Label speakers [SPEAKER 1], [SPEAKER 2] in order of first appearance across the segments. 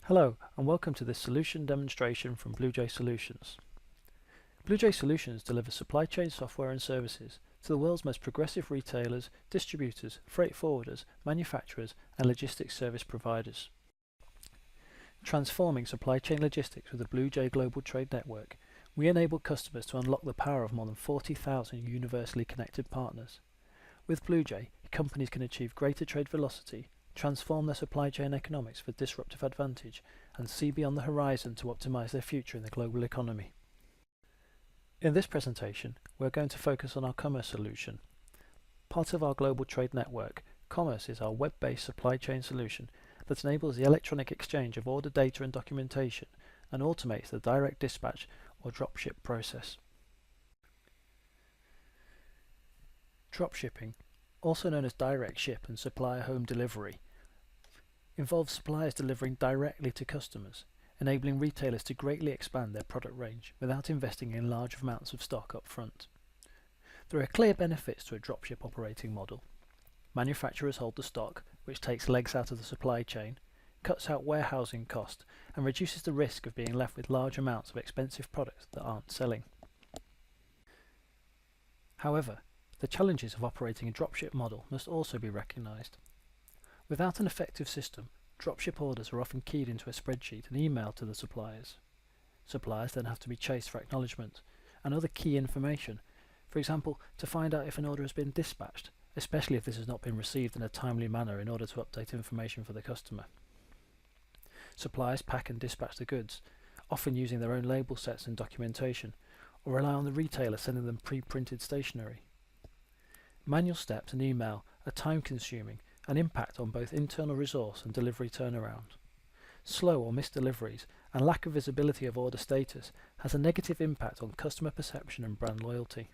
[SPEAKER 1] Hello and welcome to this solution demonstration from BlueJ Solutions. BlueJ Solutions delivers supply chain software and services to the world's most progressive retailers, distributors, freight forwarders, manufacturers and logistics service providers. Transforming supply chain logistics with the BlueJ Global Trade Network, we enable customers to unlock the power of more than 40,000 universally connected partners. With BlueJ, companies can achieve greater trade velocity, transform their supply chain economics for disruptive advantage, and see beyond the horizon to optimize their future in the global economy. In this presentation, we're going to focus on our Commerce solution. Part of our global trade network, Commerce is our web-based supply chain solution that enables the electronic exchange of order data and documentation and automates the direct dispatch or dropship process. Dropshipping, also known as direct ship and supplier home delivery, involves suppliers delivering directly to customers, enabling retailers to greatly expand their product range without investing in large amounts of stock up front. There are clear benefits to a dropship operating model. Manufacturers hold the stock, which takes legs out of the supply chain, cuts out warehousing cost, and reduces the risk of being left with large amounts of expensive products that aren't selling. However, the challenges of operating a dropship model must also be recognized. Without an effective system, dropship orders are often keyed into a spreadsheet and emailed to the suppliers. Suppliers then have to be chased for acknowledgement and other key information, for example, to find out if an order has been dispatched, especially if this has not been received in a timely manner in order to update information for the customer. Suppliers pack and dispatch the goods, often using their own label sets and documentation, or rely on the retailer sending them pre-printed stationery. Manual steps and email are time-consuming and impact on both internal resource and delivery turnaround. Slow or missed deliveries and lack of visibility of order status has a negative impact on customer perception and brand loyalty.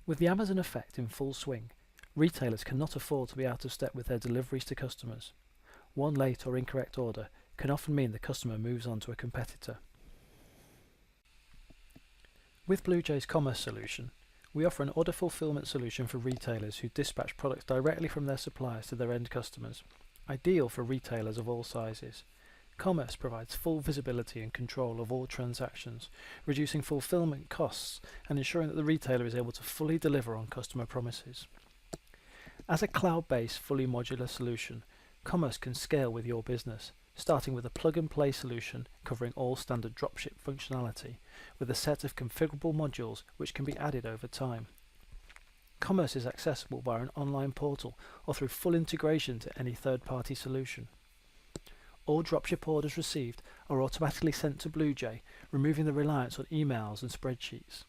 [SPEAKER 1] With the Amazon effect in full swing, retailers cannot afford to be out of step with their deliveries to customers. One late or incorrect order can often mean the customer moves on to a competitor. With BlueJ's Commerce solution, we offer an order fulfillment solution for retailers who dispatch products directly from their suppliers to their end customers, ideal for retailers of all sizes. Commerce provides full visibility and control of all transactions, reducing fulfillment costs and ensuring that the retailer is able to fully deliver on customer promises. As a cloud-based, fully modular solution, Commerce can scale with your business, starting with a plug-and-play solution covering all standard dropship functionality, with a set of configurable modules which can be added over time. Commerce is accessible via an online portal or through full integration to any third-party solution. All dropship orders received are automatically sent to BlueJ, removing the reliance on emails and spreadsheets.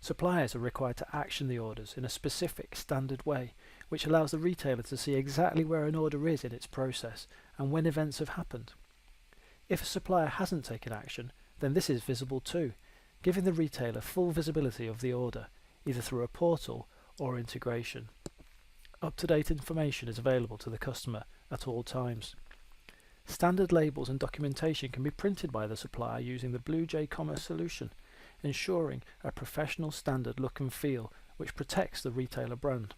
[SPEAKER 1] Suppliers are required to action the orders in a specific standard way, which allows the retailer to see exactly where an order is in its process and when events have happened. If a supplier hasn't taken action, then this is visible too, giving the retailer full visibility of the order, either through a portal or integration. Up-to-date information is available to the customer at all times. Standard labels and documentation can be printed by the supplier using the BlueJ Commerce solution, ensuring a professional standard look and feel which protects the retailer brand.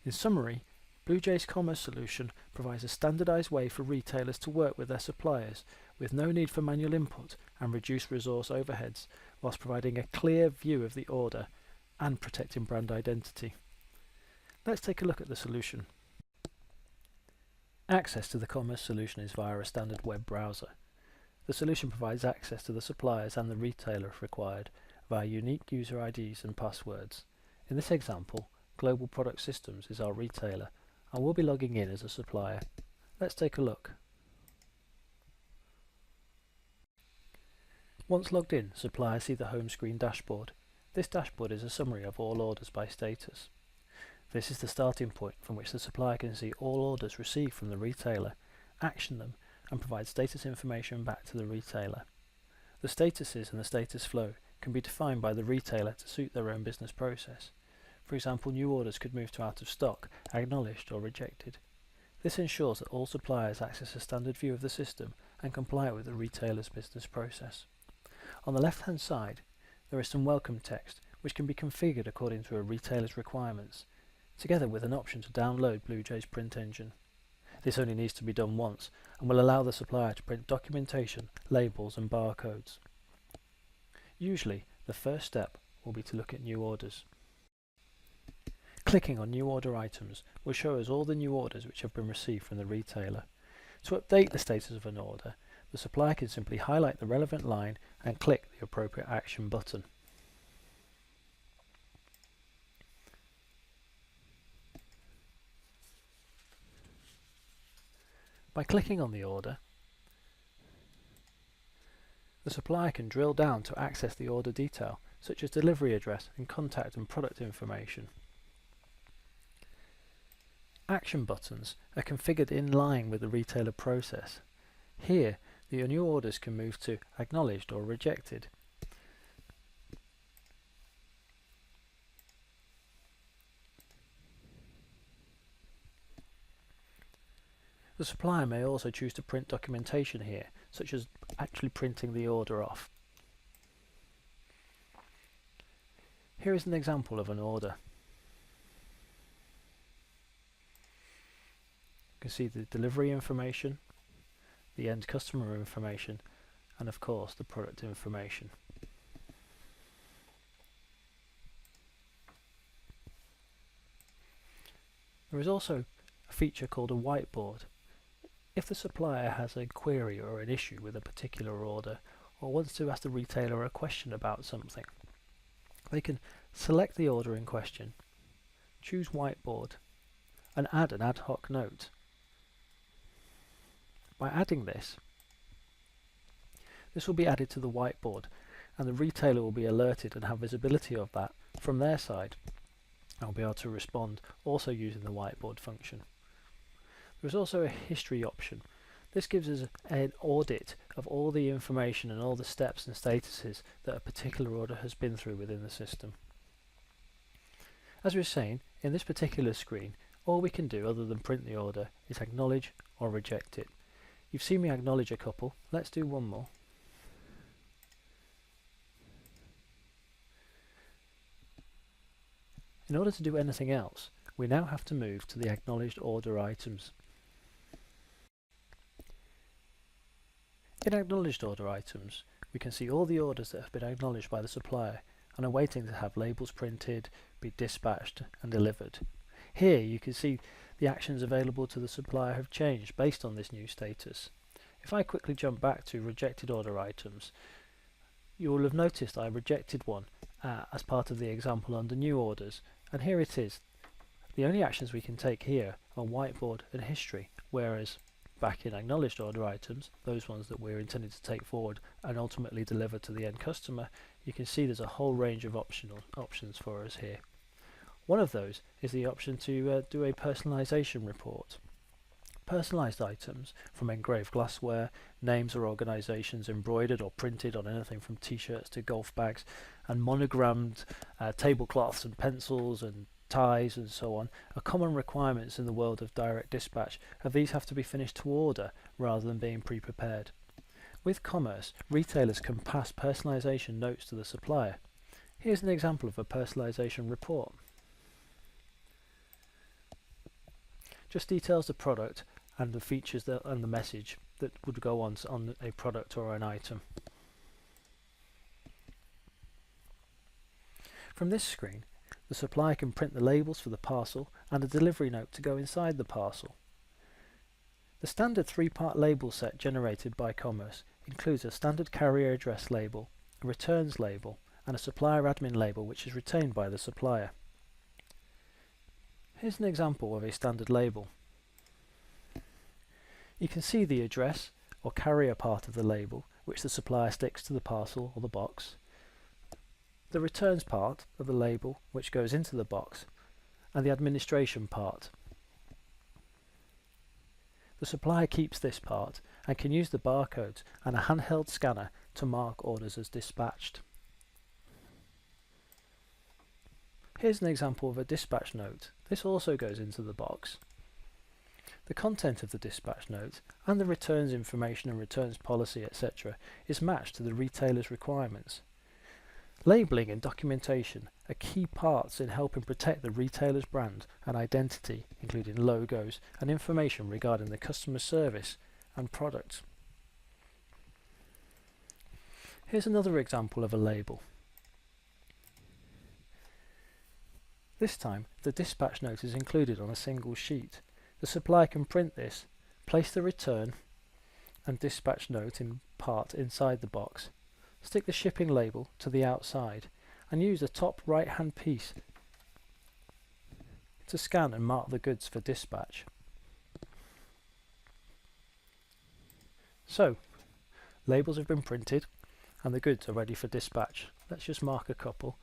[SPEAKER 1] In summary, BlueJ's Commerce solution provides a standardized way for retailers to work with their suppliers with no need for manual input and reduced resource overheads, whilst providing a clear view of the order and protecting brand identity. Let's take a look at the solution. Access to the Commerce solution is via a standard web browser. The solution provides access to the suppliers and the retailer if required via unique user IDs and passwords. In this example, Global Product Systems is our retailer and we'll be logging in as a supplier. Let's take a look. Once logged in, suppliers see the home screen dashboard. This dashboard is a summary of all orders by status. This is the starting point from which the supplier can see all orders received from the retailer, action them, and provide status information back to the retailer. The statuses and the status flow can be defined by the retailer to suit their own business process. For example, new orders could move to out of stock, acknowledged or rejected. This ensures that all suppliers access a standard view of the system and comply with the retailer's business process. On the left-hand side, there is some welcome text which can be configured according to a retailer's requirements, together with an option to download BlueJ's print engine. This only needs to be done once and will allow the supplier to print documentation, labels and barcodes. Usually, the first step will be to look at new orders. Clicking on New Order Items will show us all the new orders which have been received from the retailer. To update the status of an order, the supplier can simply highlight the relevant line and click the appropriate action button. By clicking on the order, the supplier can drill down to access the order detail, such as delivery address and contact and product information. Action buttons are configured in line with the retailer process. Here, the new orders can move to Acknowledged or Rejected. The supplier may also choose to print documentation here, such as actually printing the order off. Here is an example of an order. You can see the delivery information, the end customer information, and of course the product information. There is also a feature called a whiteboard. If the supplier has a query or an issue with a particular order, or wants to ask the retailer a question about something, they can select the order in question, choose whiteboard, and add an ad hoc note. By adding this will be added to the whiteboard, and the retailer will be alerted and have visibility of that from their side. I'll be able to respond also using the whiteboard function. There is also a history option. This gives us an audit of all the information and all the steps and statuses that a particular order has been through within the system. As we were saying, in this particular screen, all we can do other than print the order is acknowledge or reject it. You've seen me acknowledge a couple, let's do one more. In order to do anything else, we now have to move to the acknowledged order items. In acknowledged order items, we can see all the orders that have been acknowledged by the supplier and are waiting to have labels printed, be dispatched and delivered. Here you can see the actions available to the supplier have changed based on this new status. If I quickly jump back to rejected order items, you will have noticed I rejected one as part of the example under new orders, and here it is. The only actions we can take here are whiteboard and history, whereas back in acknowledged order items, those ones that we're intending to take forward and ultimately deliver to the end customer, you can see there's a whole range of options for us here. One of those is the option to do a personalization report. Personalized items from engraved glassware, names or organizations embroidered or printed on anything from t-shirts to golf bags, and monogrammed tablecloths and pencils and ties and so on are common requirements in the world of direct dispatch, and these have to be finished to order rather than being pre-prepared. With Commerce, retailers can pass personalization notes to the supplier. Here's an example of a personalization report. Just details the product and the features and the message that would go on a product or an item. From this screen, the supplier can print the labels for the parcel and a delivery note to go inside the parcel. The standard 3-part label set generated by Commerce includes a standard carrier address label, a returns label, and a supplier admin label which is retained by the supplier. Here's an example of a standard label. You can see the address or carrier part of the label, which the supplier sticks to the parcel or the box, the returns part of the label, which goes into the box, and the administration part. The supplier keeps this part and can use the barcodes and a handheld scanner to mark orders as dispatched. Here's an example of a dispatch note. This also goes into the box. The content of the dispatch note and the returns information and returns policy, etc., is matched to the retailer's requirements. Labelling and documentation are key parts in helping protect the retailer's brand and identity, including logos and information regarding the customer service and product. Here's another example of a label. This time, the dispatch note is included on a single sheet. The supplier can print this, place the return and dispatch note in part inside the box, stick the shipping label to the outside, and use the top right hand piece to scan and mark the goods for dispatch. So, labels have been printed and the goods are ready for dispatch. Let's just mark a couple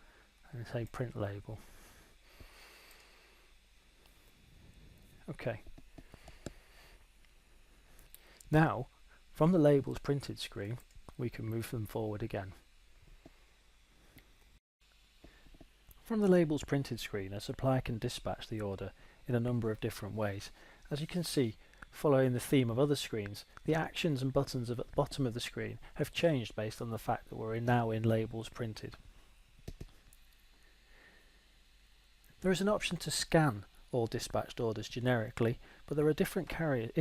[SPEAKER 1] and say print label. Okay. Now, from the labels printed screen, we can move them forward again. From the labels printed screen, a supplier can dispatch the order in a number of different ways. As you can see, following the theme of other screens, the actions and buttons at the bottom of the screen have changed based on the fact that we're now in labels printed. There is an option to scan all dispatched orders generically, but there are different carriers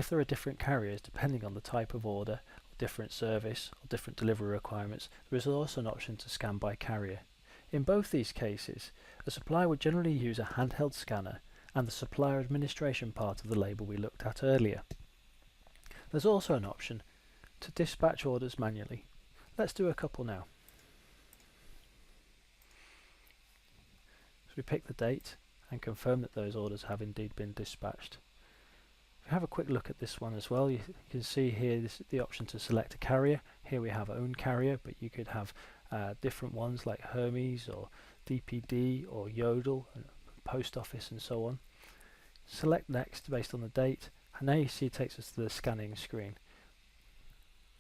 [SPEAKER 1] depending on the type of order, different service or different delivery requirements. There is also an option to scan by carrier. In both these cases, a supplier would generally use a handheld scanner and the supplier administration part of the label we looked at earlier. There's also an option to dispatch orders manually. Let's do a couple now. So we pick the date and confirm that those orders have indeed been dispatched. If you have a quick look at this one as well, you can see here the option to select a carrier. Here we have own carrier, but you could have different ones like Hermes or DPD or Yodel, post office and so on. Select next based on the date, and now you see it takes us to the scanning screen.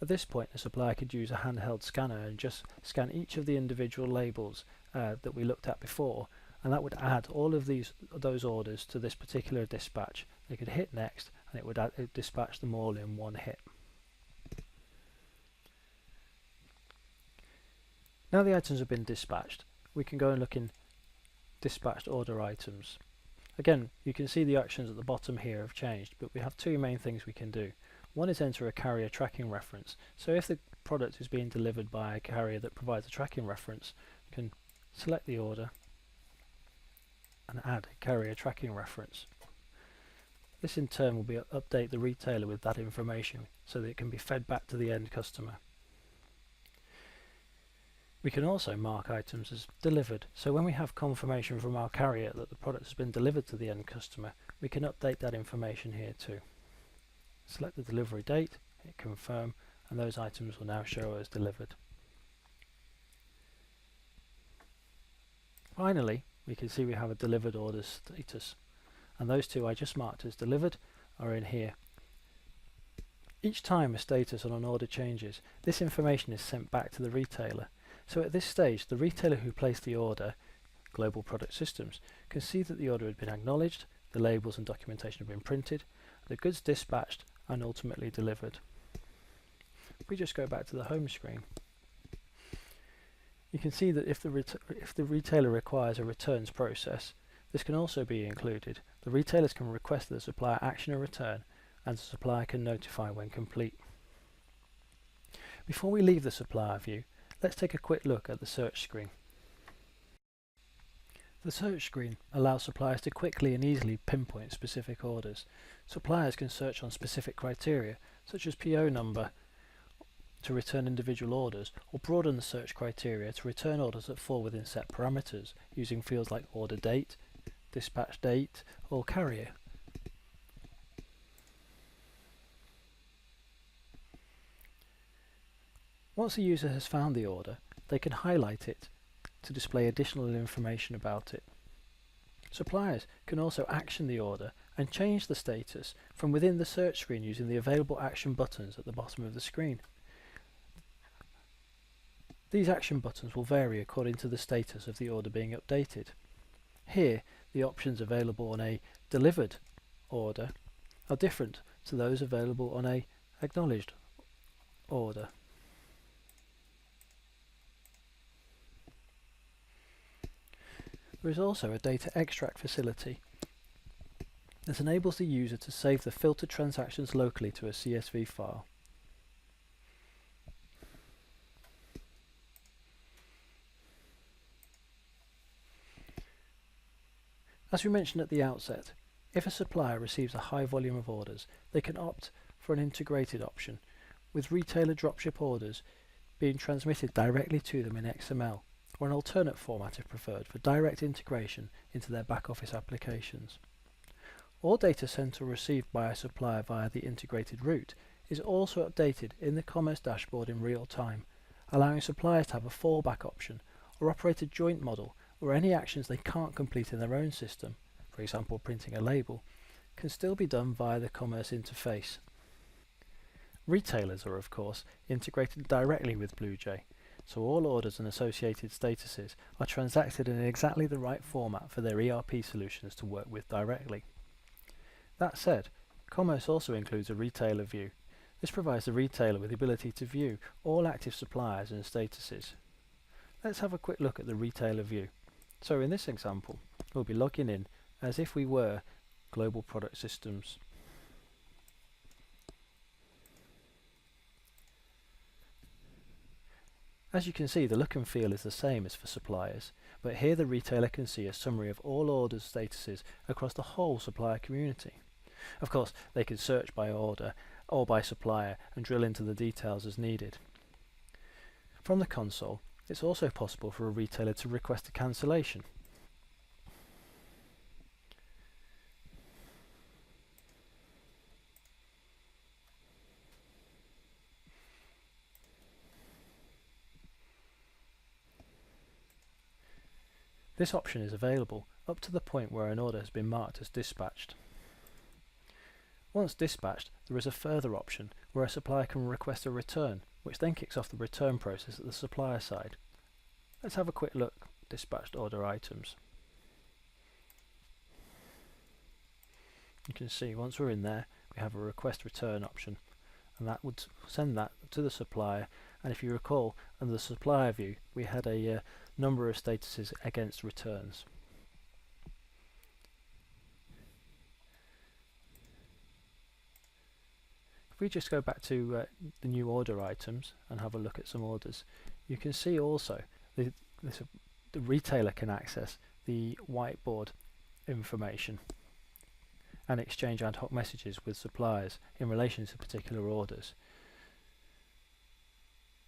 [SPEAKER 1] At this point, the supplier could use a handheld scanner and just scan each of the individual labels that we looked at before, and that would add all of those orders to this particular dispatch. They could hit next and it would dispatch them all in one hit. Now the items have been dispatched, we can go and look in dispatched order items. Again, you can see the actions at the bottom here have changed, but we have two main things we can do. One is enter a carrier tracking reference. So if the product is being delivered by a carrier that provides a tracking reference, you can select the order and add a carrier tracking reference. This in turn will update the retailer with that information so that it can be fed back to the end customer. We can also mark items as delivered, so when we have confirmation from our carrier that the product has been delivered to the end customer, we can update that information here too. Select the delivery date, hit confirm, and those items will now show as delivered. Finally, we can see we have a delivered order status, and those two I just marked as delivered are in here. Each time a status on an order changes, this information is sent back to the retailer. So at this stage, the retailer who placed the order, Global Product Systems, can see that the order had been acknowledged, the labels and documentation have been printed, the goods dispatched and ultimately delivered. If we just go back to the home screen, you can see that if the retailer requires a returns process, this can also be included. The retailers can request that the supplier action a return, and the supplier can notify when complete. Before we leave the supplier view, let's take a quick look at the search screen. The search screen allows suppliers to quickly and easily pinpoint specific orders. Suppliers can search on specific criteria, such as PO number, to return individual orders, or broaden the search criteria to return orders that fall within set parameters, using fields like order date, dispatch date, or carrier. Once a user has found the order, they can highlight it to display additional information about it. Suppliers can also action the order and change the status from within the search screen using the available action buttons at the bottom of the screen. These action buttons will vary according to the status of the order being updated. Here, the options available on a delivered order are different to those available on a acknowledged order. There is also a data extract facility that enables the user to save the filtered transactions locally to a CSV file. As we mentioned at the outset, if a supplier receives a high volume of orders, they can opt for an integrated option, with retailer dropship orders being transmitted directly to them in XML, or an alternate format if preferred for direct integration into their back office applications. All data sent or received by a supplier via the integrated route is also updated in the Commerce dashboard in real time, allowing suppliers to have a fallback option or operate a joint model where any actions they can't complete in their own system, for example printing a label, can still be done via the Commerce interface. Retailers are of course integrated directly with BlueJ, so all orders and associated statuses are transacted in exactly the right format for their ERP solutions to work with directly. That said, Commerce also includes a retailer view. This provides the retailer with the ability to view all active suppliers and statuses. Let's have a quick look at the retailer view. So in this example, we'll be logging in as if we were Global Product Systems. As you can see, the look and feel is the same as for suppliers, but here the retailer can see a summary of all orders statuses across the whole supplier community. Of course, they can search by order or by supplier and drill into the details as needed. From the console, it's also possible for a retailer to request a cancellation. This option is available up to the point where an order has been marked as dispatched. Once dispatched, there is a further option where a supplier can request a return, which then kicks off the return process at the supplier side. Let's have a quick look at dispatched order items. You can see once we're in there, we have a request return option, and that would send that to the supplier. And if you recall, under the supplier view, we had a number of statuses against returns. If we just go back to the new order items and have a look at some orders, you can see also the retailer can access the whiteboard information and exchange ad hoc messages with suppliers in relation to particular orders.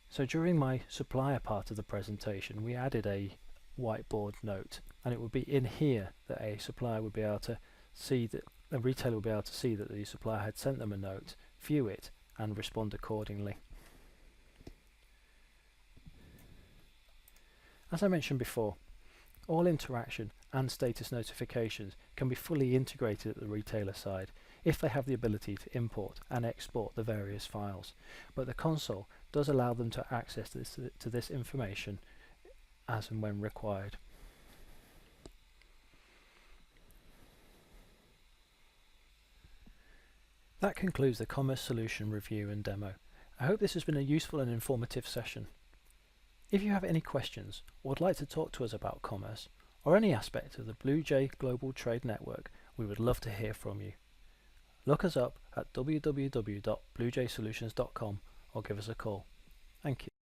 [SPEAKER 1] So during my supplier part of the presentation, we added a whiteboard note, and it would be in here that a supplier would be able to see that a retailer would be able to see that the supplier had sent them a note, view it, and respond accordingly. As I mentioned before, all interaction and status notifications can be fully integrated at the retailer side if they have the ability to import and export the various files, but the console does allow them to access this information as and when required. That concludes the Commerce Solution review and demo. I hope this has been a useful and informative session. If you have any questions or would like to talk to us about commerce or any aspect of the BlueJ Global Trade Network, we would love to hear from you. Look us up at www.bluejsolutions.com or give us a call. Thank you.